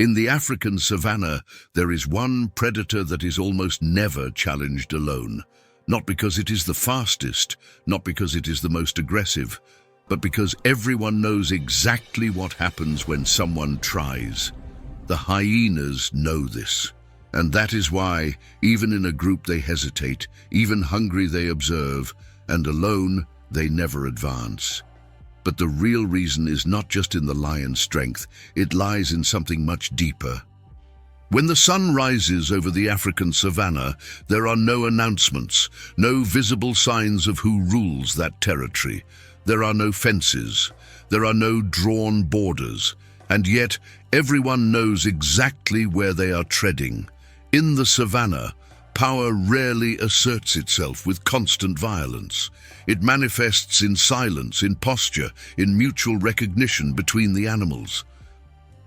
In the African savanna, there is one predator that is almost never challenged alone. Not because it is the fastest, not because it is the most aggressive, but because everyone knows exactly what happens when someone tries. The hyenas know this. And that is why, even in a group they hesitate, even hungry they observe, and alone they never advance. But the real reason is not just in the lion's strength, it lies in something much deeper. When the sun rises over the African savanna, there are no announcements, no visible signs of who rules that territory. There are no fences, there are no drawn borders, and yet everyone knows exactly where they are treading. In the savanna, power rarely asserts itself with constant violence. It manifests in silence, in posture, in mutual recognition between the animals.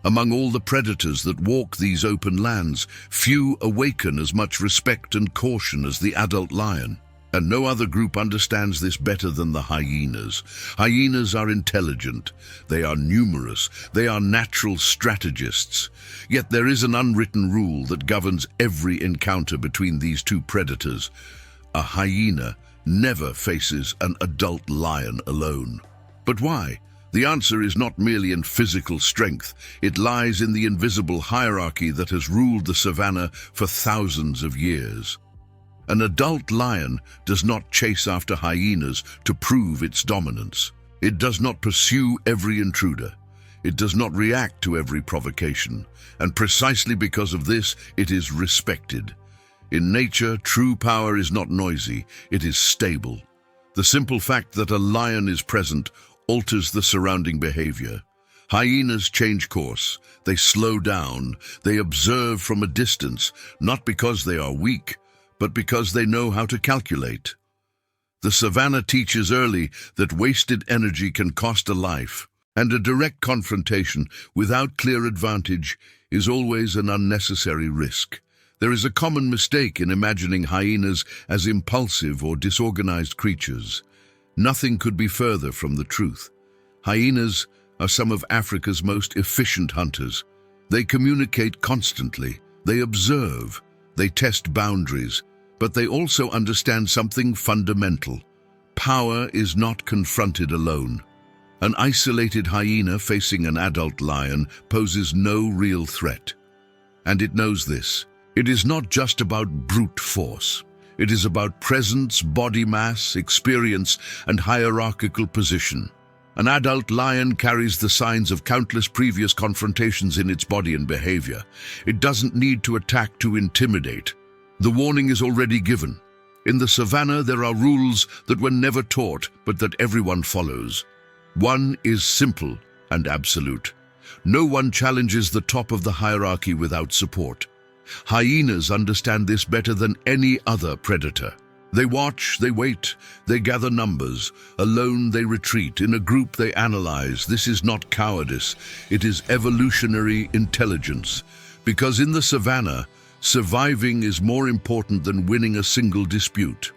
Among all the predators that walk these open lands, few awaken as much respect and caution as the adult lion. And no other group understands this better than the hyenas. Hyenas are intelligent, they are numerous, they are natural strategists. Yet there is an unwritten rule that governs every encounter between these two predators. A hyena never faces an adult lion alone. But why? The answer is not merely in physical strength. It lies in the invisible hierarchy that has ruled the savanna for thousands of years. An adult lion does not chase after hyenas to prove its dominance. It does not pursue every intruder. It does not react to every provocation. And precisely because of this, it is respected. In nature, true power is not noisy, it is stable. The simple fact that a lion is present alters the surrounding behavior. Hyenas change course. They slow down. They observe from a distance, not because they are weak, but because they know how to calculate. The savanna teaches early that wasted energy can cost a life, and a direct confrontation without clear advantage is always an unnecessary risk. There is a common mistake in imagining hyenas as impulsive or disorganized creatures. Nothing could be further from the truth. Hyenas are some of Africa's most efficient hunters. They communicate constantly, they observe, they test boundaries, but they also understand something fundamental. Power is not confronted alone. An isolated hyena facing an adult lion poses no real threat. And it knows this. It is not just about brute force. It is about presence, body mass, experience, and hierarchical position. An adult lion carries the signs of countless previous confrontations in its body and behavior. It doesn't need to attack to intimidate. The warning is already given. In the savanna, there are rules that were never taught, but that everyone follows. One is simple and absolute. No one challenges the top of the hierarchy without support. Hyenas understand this better than any other predator. They watch, they wait, they gather numbers. Alone they retreat, in a group they analyze. This is not cowardice, it is evolutionary intelligence. Because in the savanna, surviving is more important than winning a single dispute.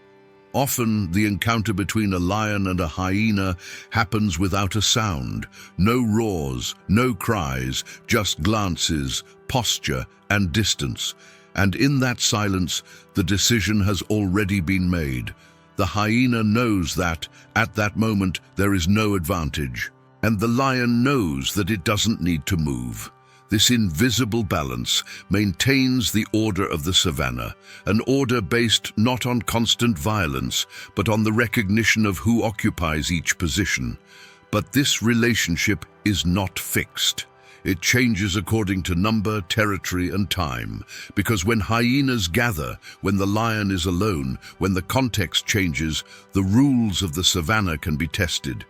Often, the encounter between a lion and a hyena happens without a sound. No roars, no cries, just glances, posture, and distance. And in that silence, the decision has already been made. The hyena knows that, at that moment, there is no advantage. And the lion knows that it doesn't need to move. This invisible balance maintains the order of the savanna, an order based not on constant violence, but on the recognition of who occupies each position. But this relationship is not fixed. It changes according to number, territory, and time, because when hyenas gather, when the lion is alone, when the context changes, the rules of the savanna can be tested.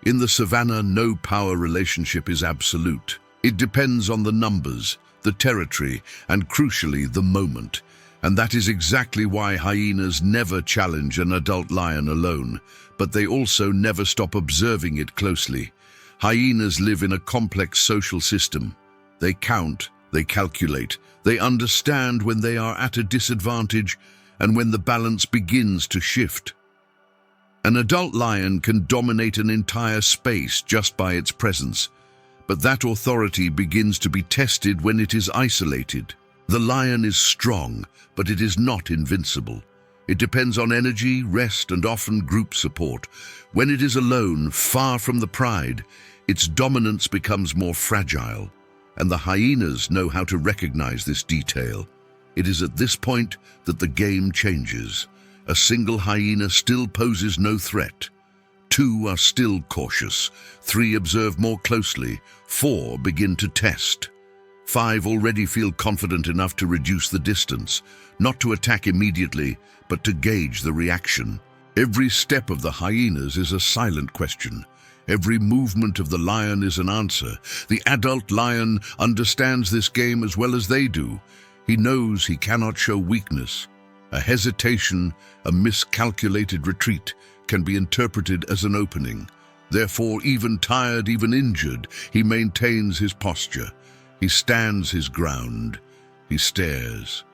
In the savanna, no power relationship is absolute. It depends on the numbers, the territory, and crucially, the moment. And that is exactly why hyenas never challenge an adult lion alone, but they also never stop observing it closely. Hyenas live in a complex social system. They count, they calculate, they understand when they are at a disadvantage and when the balance begins to shift. An adult lion can dominate an entire space just by its presence. But that authority begins to be tested when it is isolated. The lion is strong, but it is not invincible. It depends on energy, rest, and often group support. When it is alone, far from the pride, its dominance becomes more fragile, and the hyenas know how to recognize this detail. It is at this point that the game changes. A single hyena still poses no threat. 2 are still cautious. 3 observe more closely. 4 begin to test. 5 already feel confident enough to reduce the distance, not to attack immediately, but to gauge the reaction. Every step of the hyenas is a silent question. Every movement of the lion is an answer. The adult lion understands this game as well as they do. He knows he cannot show weakness. A hesitation, a miscalculated retreat, can be interpreted as an opening. Therefore, even tired, even injured, he maintains his posture. He stands his ground. He stares.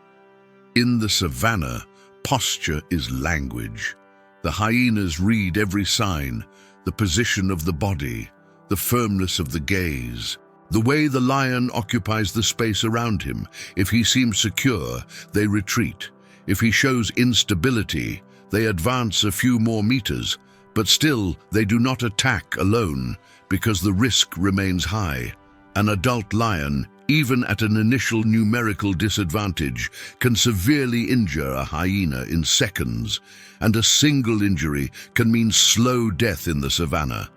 In the savannah, posture is language. The hyenas read every sign, the position of the body, the firmness of the gaze, the way the lion occupies the space around him. If he seems secure, they retreat. If he shows instability, they advance a few more meters, but still they do not attack alone because the risk remains high. An adult lion, even at an initial numerical disadvantage, can severely injure a hyena in seconds, and a single injury can mean slow death in the savannah.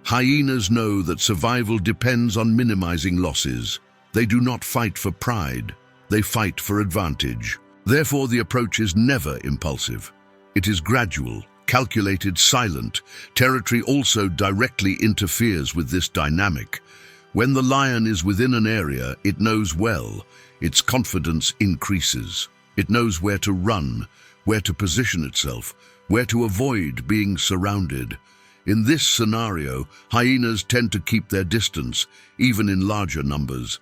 Hyenas know that survival depends on minimizing losses. They do not fight for pride, they fight for advantage. Therefore, the approach is never impulsive. It is gradual, calculated, silent. Territory also directly interferes with this dynamic. When the lion is within an area it knows well, its confidence increases. It knows where to run, where to position itself, where to avoid being surrounded. In this scenario, hyenas tend to keep their distance, even in larger numbers.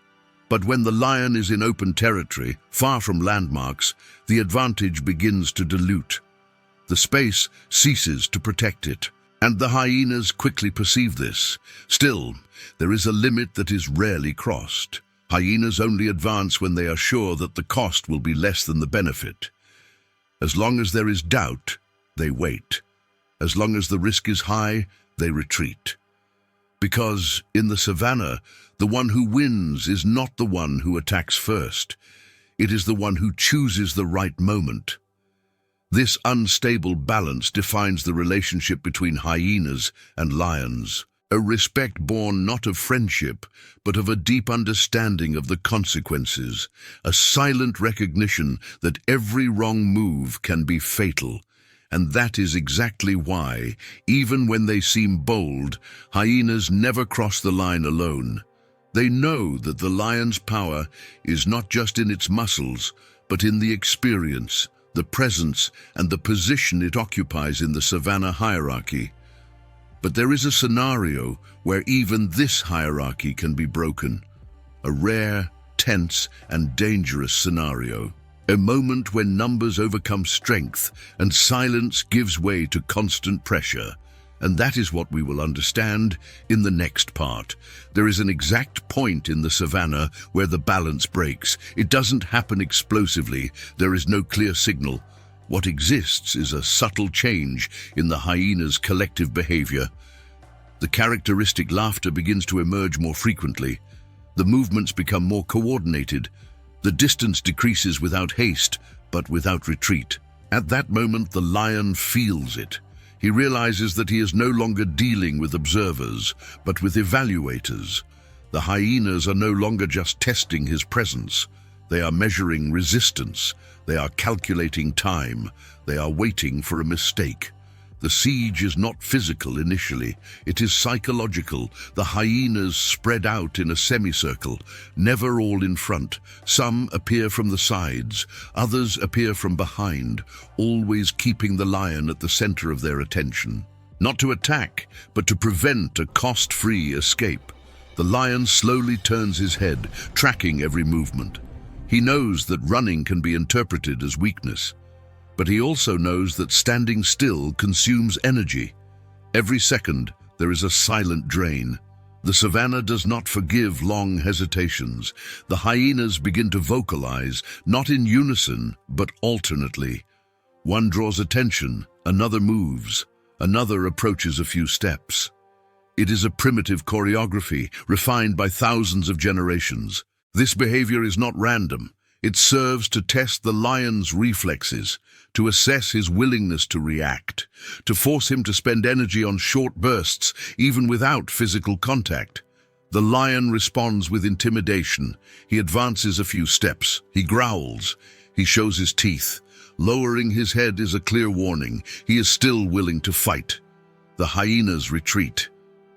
But when the lion is in open territory, far from landmarks, the advantage begins to dilute. The space ceases to protect it, and the hyenas quickly perceive this. Still, there is a limit that is rarely crossed. Hyenas only advance when they are sure that the cost will be less than the benefit. As long as there is doubt, they wait. As long as the risk is high, they retreat. Because, in the savannah, the one who wins is not the one who attacks first. It is the one who chooses the right moment. This unstable balance defines the relationship between hyenas and lions, a respect born not of friendship, but of a deep understanding of the consequences, a silent recognition that every wrong move can be fatal. And that is exactly why, even when they seem bold, hyenas never cross the line alone. They know that the lion's power is not just in its muscles, but in the experience, the presence, and the position it occupies in the savannah hierarchy. But there is a scenario where even this hierarchy can be broken. A rare, tense, and dangerous scenario. A moment when numbers overcome strength and silence gives way to constant pressure. And that is what we will understand in the next part. There is an exact point in the savannah where the balance breaks. It doesn't happen explosively. There is no clear signal. What exists is a subtle change in the hyena's collective behavior. The characteristic laughter begins to emerge more frequently. The movements become more coordinated. The distance decreases without haste, but without retreat. At that moment, the lion feels it. He realizes that he is no longer dealing with observers, but with evaluators. The hyenas are no longer just testing his presence. They are measuring resistance. They are calculating time. They are waiting for a mistake. The siege is not physical initially. It is psychological. The hyenas spread out in a semicircle, never all in front. Some appear from the sides, others appear from behind, always keeping the lion at the center of their attention. Not to attack, but to prevent a cost-free escape. The lion slowly turns his head, tracking every movement. He knows that running can be interpreted as weakness. But he also knows that standing still consumes energy. Every second, there is a silent drain. The savanna does not forgive long hesitations. The hyenas begin to vocalize, not in unison, but alternately. One draws attention, another moves, another approaches a few steps. It is a primitive choreography, refined by thousands of generations. This behavior is not random. It serves to test the lion's reflexes, to assess his willingness to react, to force him to spend energy on short bursts, even without physical contact. The lion responds with intimidation. He advances a few steps. He growls. He shows his teeth. Lowering his head is a clear warning. He is still willing to fight. The hyenas retreat,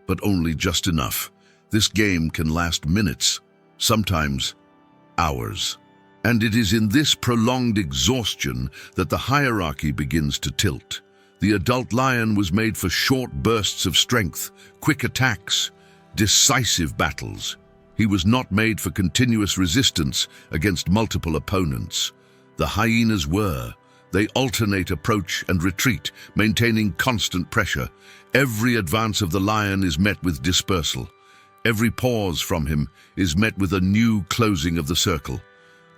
but only just enough. This game can last minutes, sometimes hours. And it is in this prolonged exhaustion that the hierarchy begins to tilt. The adult lion was made for short bursts of strength, quick attacks, decisive battles. He was not made for continuous resistance against multiple opponents. The hyenas were. They alternate approach and retreat, maintaining constant pressure. Every advance of the lion is met with dispersal. Every pause from him is met with a new closing of the circle.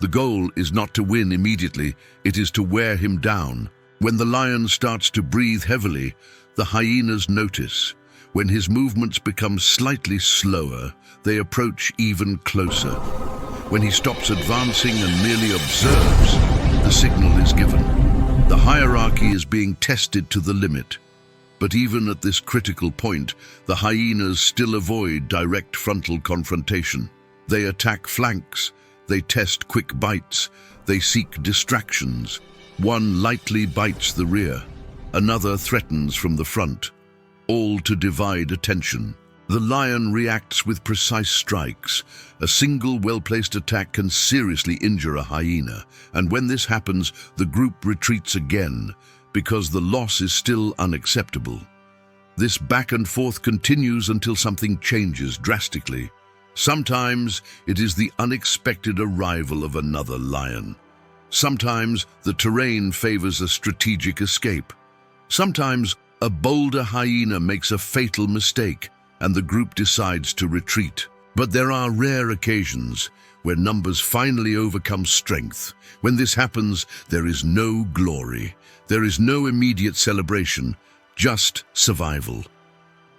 The goal is not to win immediately, it is to wear him down. When the lion starts to breathe heavily, the hyenas notice. When his movements become slightly slower, they approach even closer. When he stops advancing and merely observes, the signal is given. The hierarchy is being tested to the limit. But even at this critical point, the hyenas still avoid direct frontal confrontation. They attack flanks. They test quick bites. They seek distractions. One lightly bites the rear. Another threatens from the front. All to divide attention. The lion reacts with precise strikes. A single well-placed attack can seriously injure a hyena. And when this happens, the group retreats again, because the loss is still unacceptable. This back and forth continues until something changes drastically. Sometimes it is the unexpected arrival of another lion. Sometimes the terrain favors a strategic escape. Sometimes a bolder hyena makes a fatal mistake and the group decides to retreat. But there are rare occasions where numbers finally overcome strength. When this happens, there is no glory. There is no immediate celebration, just survival.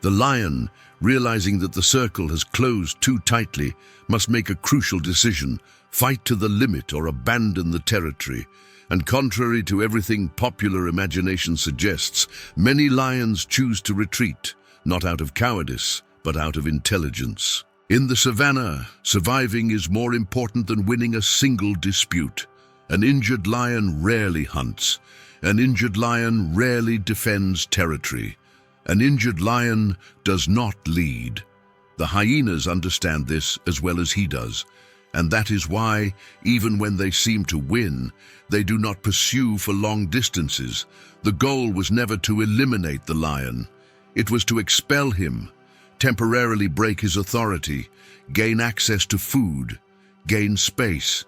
The lion, realizing that the circle has closed too tightly, must make a crucial decision: fight to the limit or abandon the territory. And contrary to everything popular imagination suggests, many lions choose to retreat, not out of cowardice, but out of intelligence. In the savannah, surviving is more important than winning a single dispute. An injured lion rarely hunts. An injured lion rarely defends territory. An injured lion does not lead. The hyenas understand this as well as he does, and that is why, even when they seem to win, they do not pursue for long distances. The goal was never to eliminate the lion. It was to expel him, temporarily break his authority, gain access to food, gain space.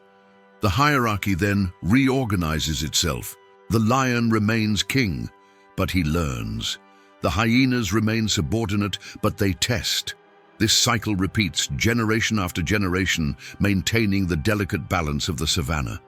The hierarchy then reorganizes itself. The lion remains king, but he learns. The hyenas remain subordinate, but they test. This cycle repeats generation after generation, maintaining the delicate balance of the savannah.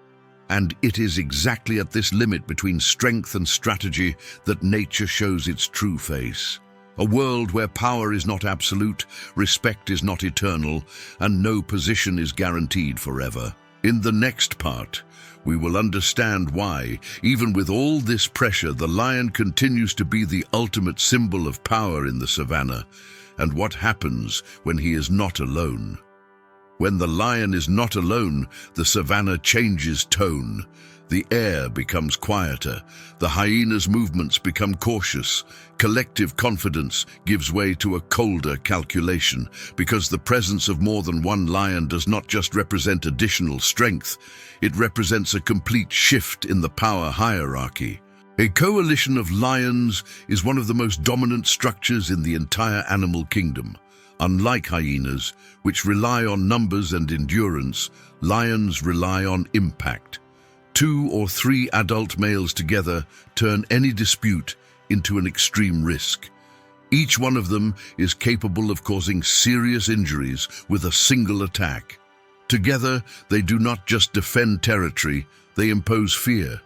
And it is exactly at this limit between strength and strategy that nature shows its true face. A world where power is not absolute, respect is not eternal, and no position is guaranteed forever. In the next part, we will understand why, even with all this pressure, the lion continues to be the ultimate symbol of power in the savannah, and what happens when he is not alone. When the lion is not alone, the savannah changes tone. The air becomes quieter. The hyena's movements become cautious. Collective confidence gives way to a colder calculation, because the presence of more than one lion does not just represent additional strength, it represents a complete shift in the power hierarchy. A coalition of lions is one of the most dominant structures in the entire animal kingdom. Unlike hyenas, which rely on numbers and endurance, lions rely on impact. 2 or 3 adult males together turn any dispute into an extreme risk. Each one of them is capable of causing serious injuries with a single attack. Together, they do not just defend territory, they impose fear.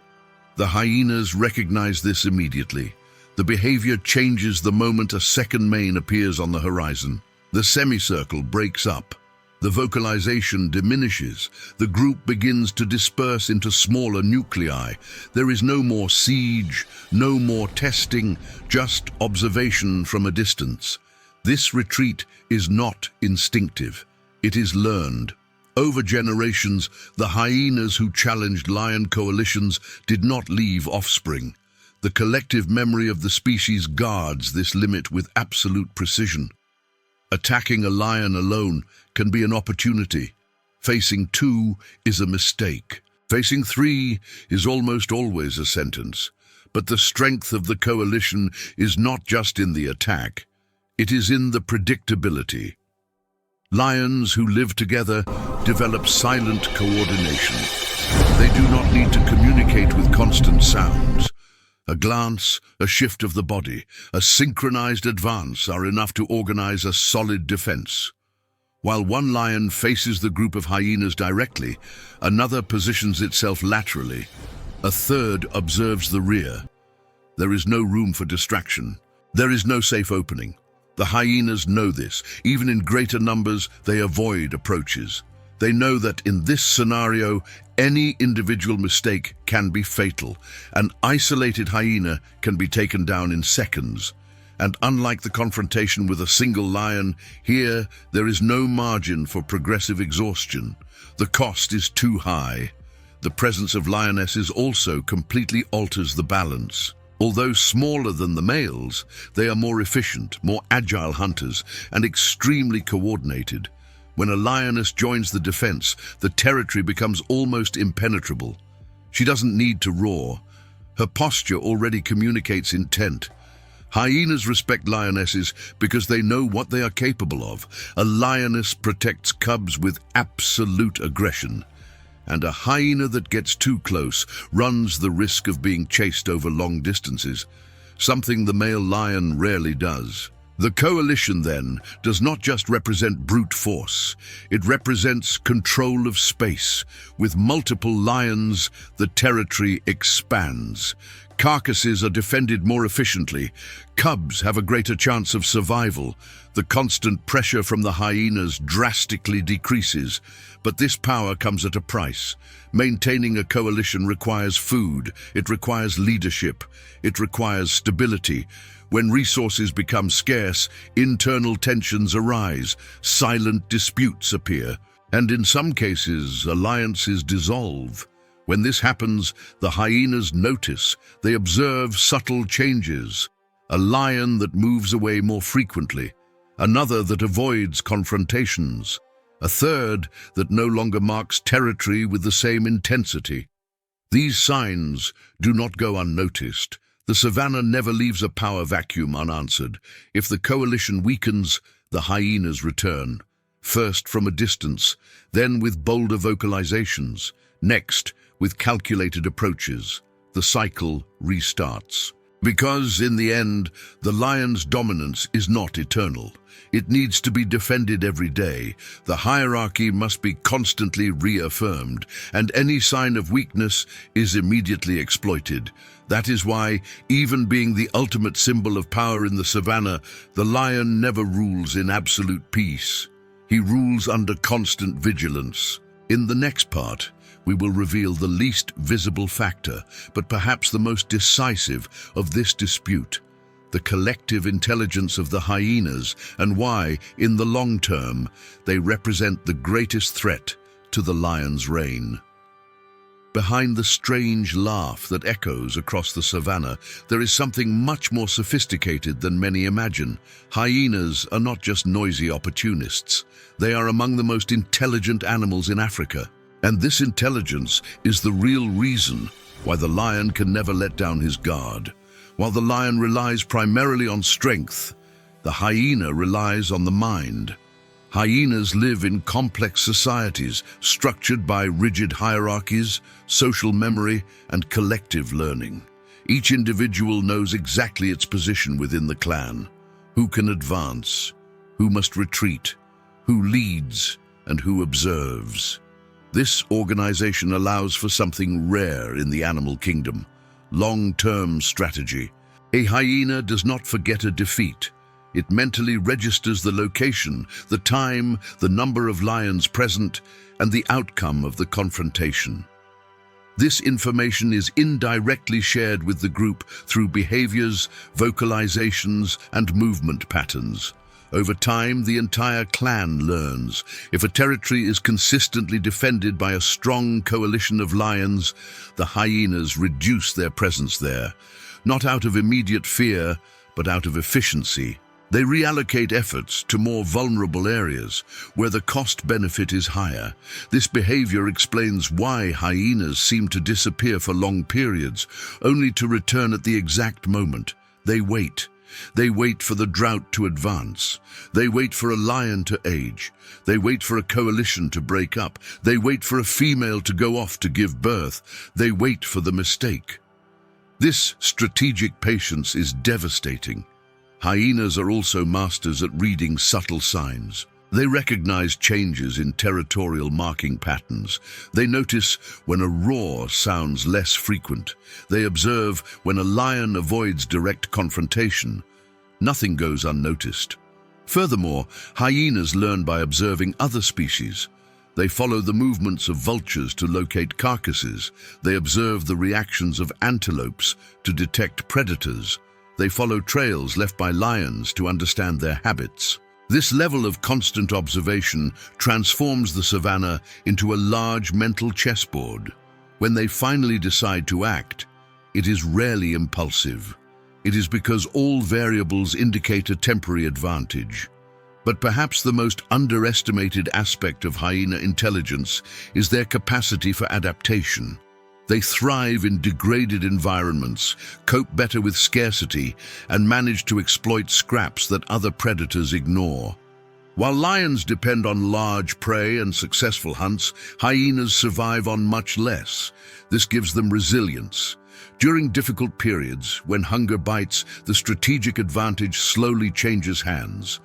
The hyenas recognize this immediately. The behavior changes the moment a second mane appears on the horizon. The semicircle breaks up. The vocalization diminishes. The group begins to disperse into smaller nuclei. There is no more siege, no more testing, just observation from a distance. This retreat is not instinctive. It is learned. Over generations, the hyenas who challenged lion coalitions did not leave offspring. The collective memory of the species guards this limit with absolute precision. Attacking a lion alone can be an opportunity. Facing two is a mistake. Facing three is almost always a sentence. But the strength of the coalition is not just in the attack. It is in the predictability. Lions who live together develop silent coordination. They do not need to communicate with constant sounds. A glance, a shift of the body, a synchronized advance are enough to organize a solid defense. While one lion faces the group of hyenas directly, another positions itself laterally. A third observes the rear. There is no room for distraction. There is no safe opening. The hyenas know this. Even in greater numbers, they avoid approaches. They know that in this scenario, any individual mistake can be fatal. An isolated hyena can be taken down in seconds. And unlike the confrontation with a single lion, here there is no margin for progressive exhaustion. The cost is too high. The presence of lionesses also completely alters the balance. Although smaller than the males, they are more efficient, more agile hunters, and extremely coordinated. When a lioness joins the defense, the territory becomes almost impenetrable. She doesn't need to roar. Her posture already communicates intent. Hyenas respect lionesses because they know what they are capable of. A lioness protects cubs with absolute aggression. And a hyena that gets too close runs the risk of being chased over long distances, something the male lion rarely does. The coalition, then, does not just represent brute force. It represents control of space. With multiple lions, the territory expands. Carcasses are defended more efficiently. Cubs have a greater chance of survival. The constant pressure from the hyenas drastically decreases. But this power comes at a price. Maintaining a coalition requires food. It requires leadership. It requires stability. When resources become scarce, internal tensions arise, silent disputes appear, and in some cases, alliances dissolve. When this happens, the hyenas notice. They observe subtle changes. A lion that moves away more frequently, another that avoids confrontations, a third that no longer marks territory with the same intensity. These signs do not go unnoticed. The savannah never leaves a power vacuum unanswered. If the coalition weakens, the hyenas return. First from a distance, then with bolder vocalizations, next with calculated approaches. The cycle restarts. Because, in the end, the lion's dominance is not eternal. It needs to be defended every day. The hierarchy must be constantly reaffirmed, and any sign of weakness is immediately exploited. That is why, even being the ultimate symbol of power in the savannah, the lion never rules in absolute peace. He rules under constant vigilance. In the next part, we will reveal the least visible factor, but perhaps the most decisive of this dispute, the collective intelligence of the hyenas and why, in the long term, they represent the greatest threat to the lion's reign. Behind the strange laugh that echoes across the savannah, there is something much more sophisticated than many imagine. Hyenas are not just noisy opportunists. They are among the most intelligent animals in Africa. And this intelligence is the real reason why the lion can never let down his guard. While the lion relies primarily on strength, the hyena relies on the mind. Hyenas live in complex societies structured by rigid hierarchies, social memory, and collective learning. Each individual knows exactly its position within the clan. Who can advance? Who must retreat? Who leads and who observes? This organization allows for something rare in the animal kingdom: long-term strategy. A hyena does not forget a defeat. It mentally registers the location, the time, the number of lions present, and the outcome of the confrontation. This information is indirectly shared with the group through behaviors, vocalizations, and movement patterns. Over time, the entire clan learns. If a territory is consistently defended by a strong coalition of lions, the hyenas reduce their presence there, not out of immediate fear, but out of efficiency. They reallocate efforts to more vulnerable areas, where the cost-benefit is higher. This behavior explains why hyenas seem to disappear for long periods, only to return at the exact moment. They wait. They wait for the drought to advance. They wait for a lion to age. They wait for a coalition to break up. They wait for a female to go off to give birth. They wait for the mistake. This strategic patience is devastating. Hyenas are also masters at reading subtle signs. They recognize changes in territorial marking patterns. They notice when a roar sounds less frequent. They observe when a lion avoids direct confrontation. Nothing goes unnoticed. Furthermore, hyenas learn by observing other species. They follow the movements of vultures to locate carcasses. They observe the reactions of antelopes to detect predators. They follow trails left by lions to understand their habits. This level of constant observation transforms the savanna into a large mental chessboard. When they finally decide to act, it is rarely impulsive. It is because all variables indicate a temporary advantage. But perhaps the most underestimated aspect of hyena intelligence is their capacity for adaptation. They thrive in degraded environments, cope better with scarcity, and manage to exploit scraps that other predators ignore. While lions depend on large prey and successful hunts, hyenas survive on much less. This gives them resilience. During difficult periods, when hunger bites, the strategic advantage slowly changes hands.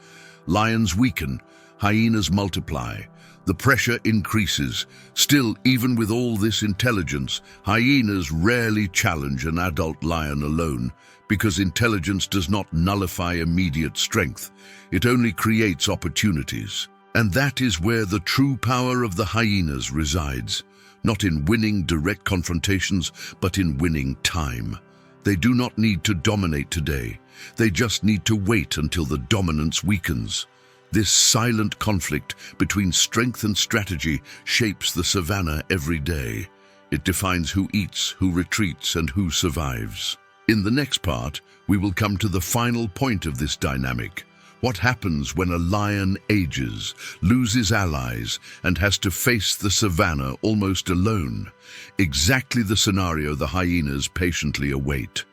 Lions weaken, hyenas multiply. The pressure increases. Still, even with all this intelligence, hyenas rarely challenge an adult lion alone, because intelligence does not nullify immediate strength. It only creates opportunities. And that is where the true power of the hyenas resides, not in winning direct confrontations, but in winning time. They do not need to dominate today. They just need to wait until the dominance weakens. This silent conflict between strength and strategy shapes the savanna every day. It defines who eats, who retreats, and who survives. In the next part, we will come to the final point of this dynamic. What happens when a lion ages, loses allies, and has to face the savanna almost alone? Exactly the scenario the hyenas patiently await.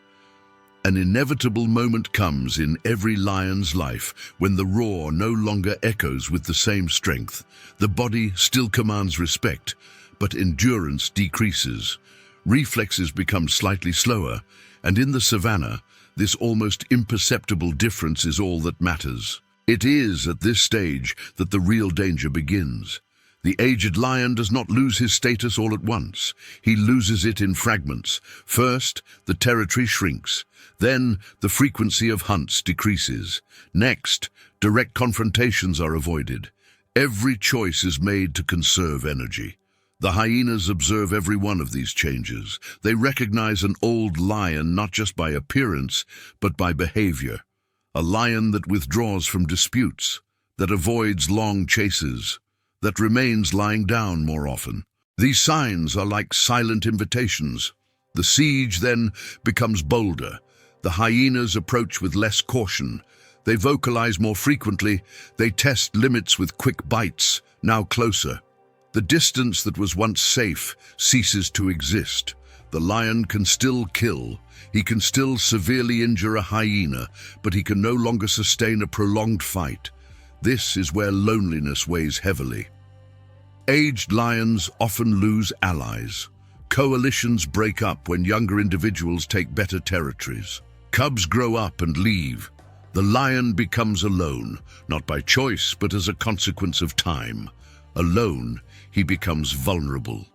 An inevitable moment comes in every lion's life when the roar no longer echoes with the same strength. The body still commands respect, but endurance decreases. Reflexes become slightly slower, and in the savanna, this almost imperceptible difference is all that matters. It is at this stage that the real danger begins. The aged lion does not lose his status all at once. He loses it in fragments. First, the territory shrinks. Then, the frequency of hunts decreases. Next, direct confrontations are avoided. Every choice is made to conserve energy. The hyenas observe every one of these changes. They recognize an old lion not just by appearance, but by behavior. A lion that withdraws from disputes, that avoids long chases, that remains lying down more often. These signs are like silent invitations. The siege then becomes bolder. The hyenas approach with less caution. They vocalize more frequently. They test limits with quick bites, now closer. The distance that was once safe ceases to exist. The lion can still kill. He can still severely injure a hyena, but he can no longer sustain a prolonged fight. This is where loneliness weighs heavily. Aged lions often lose allies. Coalitions break up when younger individuals take better territories. Cubs grow up and leave. The lion becomes alone, not by choice, but as a consequence of time. Alone, he becomes vulnerable.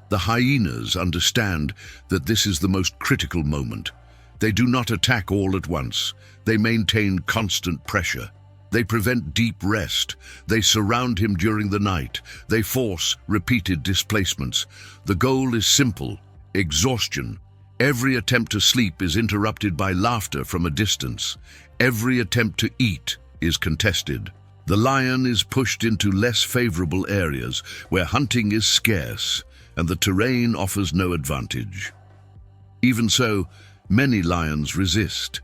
The hyenas understand that this is the most critical moment. They do not attack all at once. They maintain constant pressure. They prevent deep rest. They surround him during the night. They force repeated displacements. The goal is simple: exhaustion. Every attempt to sleep is interrupted by laughter from a distance. Every attempt to eat is contested. The lion is pushed into less favorable areas where hunting is scarce and the terrain offers no advantage. Even so, many lions resist.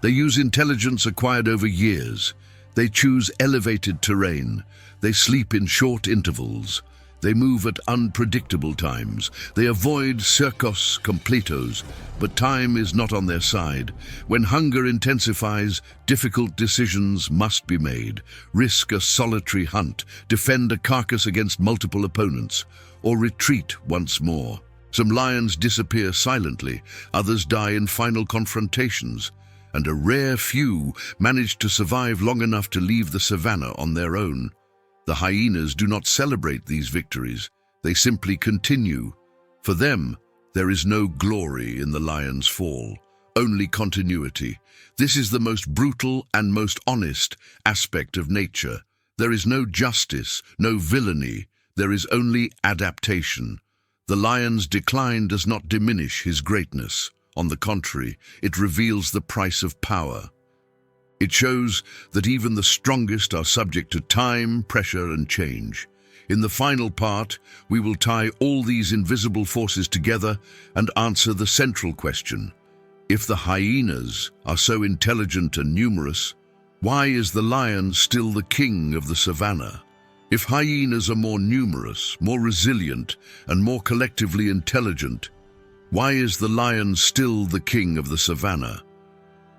They use intelligence acquired over years. They choose elevated terrain. They sleep in short intervals. They move at unpredictable times. They avoid circos completos, but time is not on their side. When hunger intensifies, difficult decisions must be made. Risk a solitary hunt, defend a carcass against multiple opponents, or retreat once more. Some lions disappear silently, others die in final confrontations, and a rare few manage to survive long enough to leave the savannah on their own. The hyenas do not celebrate these victories. They simply continue. For them, there is no glory in the lion's fall, only continuity. This is the most brutal and most honest aspect of nature. There is no justice, no villainy. There is only adaptation. The lion's decline does not diminish his greatness. On the contrary, it reveals the price of power. It shows that even the strongest are subject to time, pressure, and change. In the final part, we will tie all these invisible forces together and answer the central question. If the hyenas are so intelligent and numerous, why is the lion still the king of the savannah? If hyenas are more numerous, more resilient, and more collectively intelligent, why is the lion still the king of the savannah?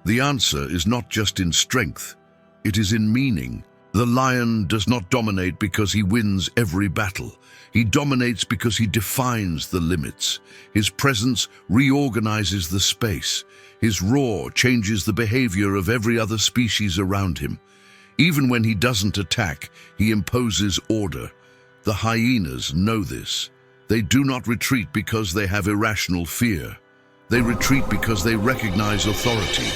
The answer is not just in strength, it is in meaning. The lion does not dominate because he wins every battle. He dominates because he defines the limits. His presence reorganizes the space. His roar changes the behavior of every other species around him. Even when he doesn't attack, he imposes order. The hyenas know this. They do not retreat because they have irrational fear. They retreat because they recognize authority.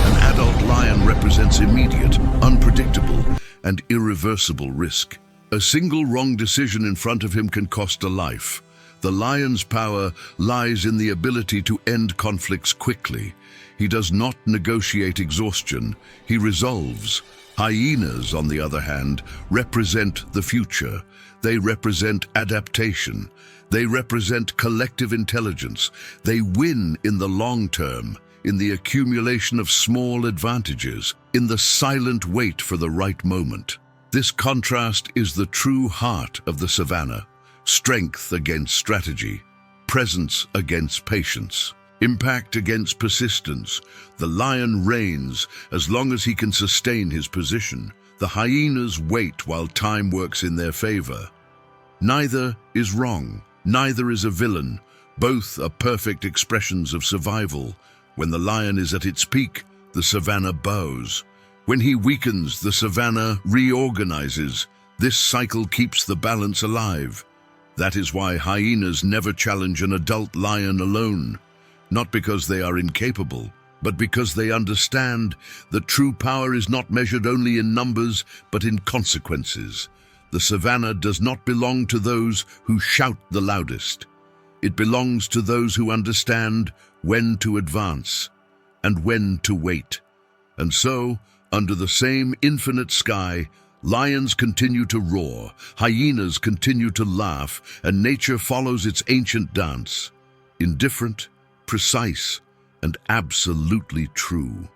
An adult lion represents immediate, unpredictable, and irreversible risk. A single wrong decision in front of him can cost a life. The lion's power lies in the ability to end conflicts quickly. He does not negotiate exhaustion, he resolves. Hyenas, on the other hand, represent the future. They represent adaptation. They represent collective intelligence. They win in the long term, in the accumulation of small advantages, in the silent wait for the right moment. This contrast is the true heart of the savannah. Strength against strategy, presence against patience, impact against persistence. The lion reigns as long as he can sustain his position. The hyenas wait while time works in their favor. Neither is wrong. Neither is a villain. Both are perfect expressions of survival. When the lion is at its peak, the savannah bows. When he weakens, the savannah reorganizes. This cycle keeps the balance alive. That is why hyenas never challenge an adult lion alone. Not because they are incapable, but because they understand that true power is not measured only in numbers, but in consequences. The savannah does not belong to those who shout the loudest. It belongs to those who understand when to advance and when to wait. And so, under the same infinite sky, lions continue to roar, hyenas continue to laugh, and nature follows its ancient dance. Indifferent, precise, and absolutely true.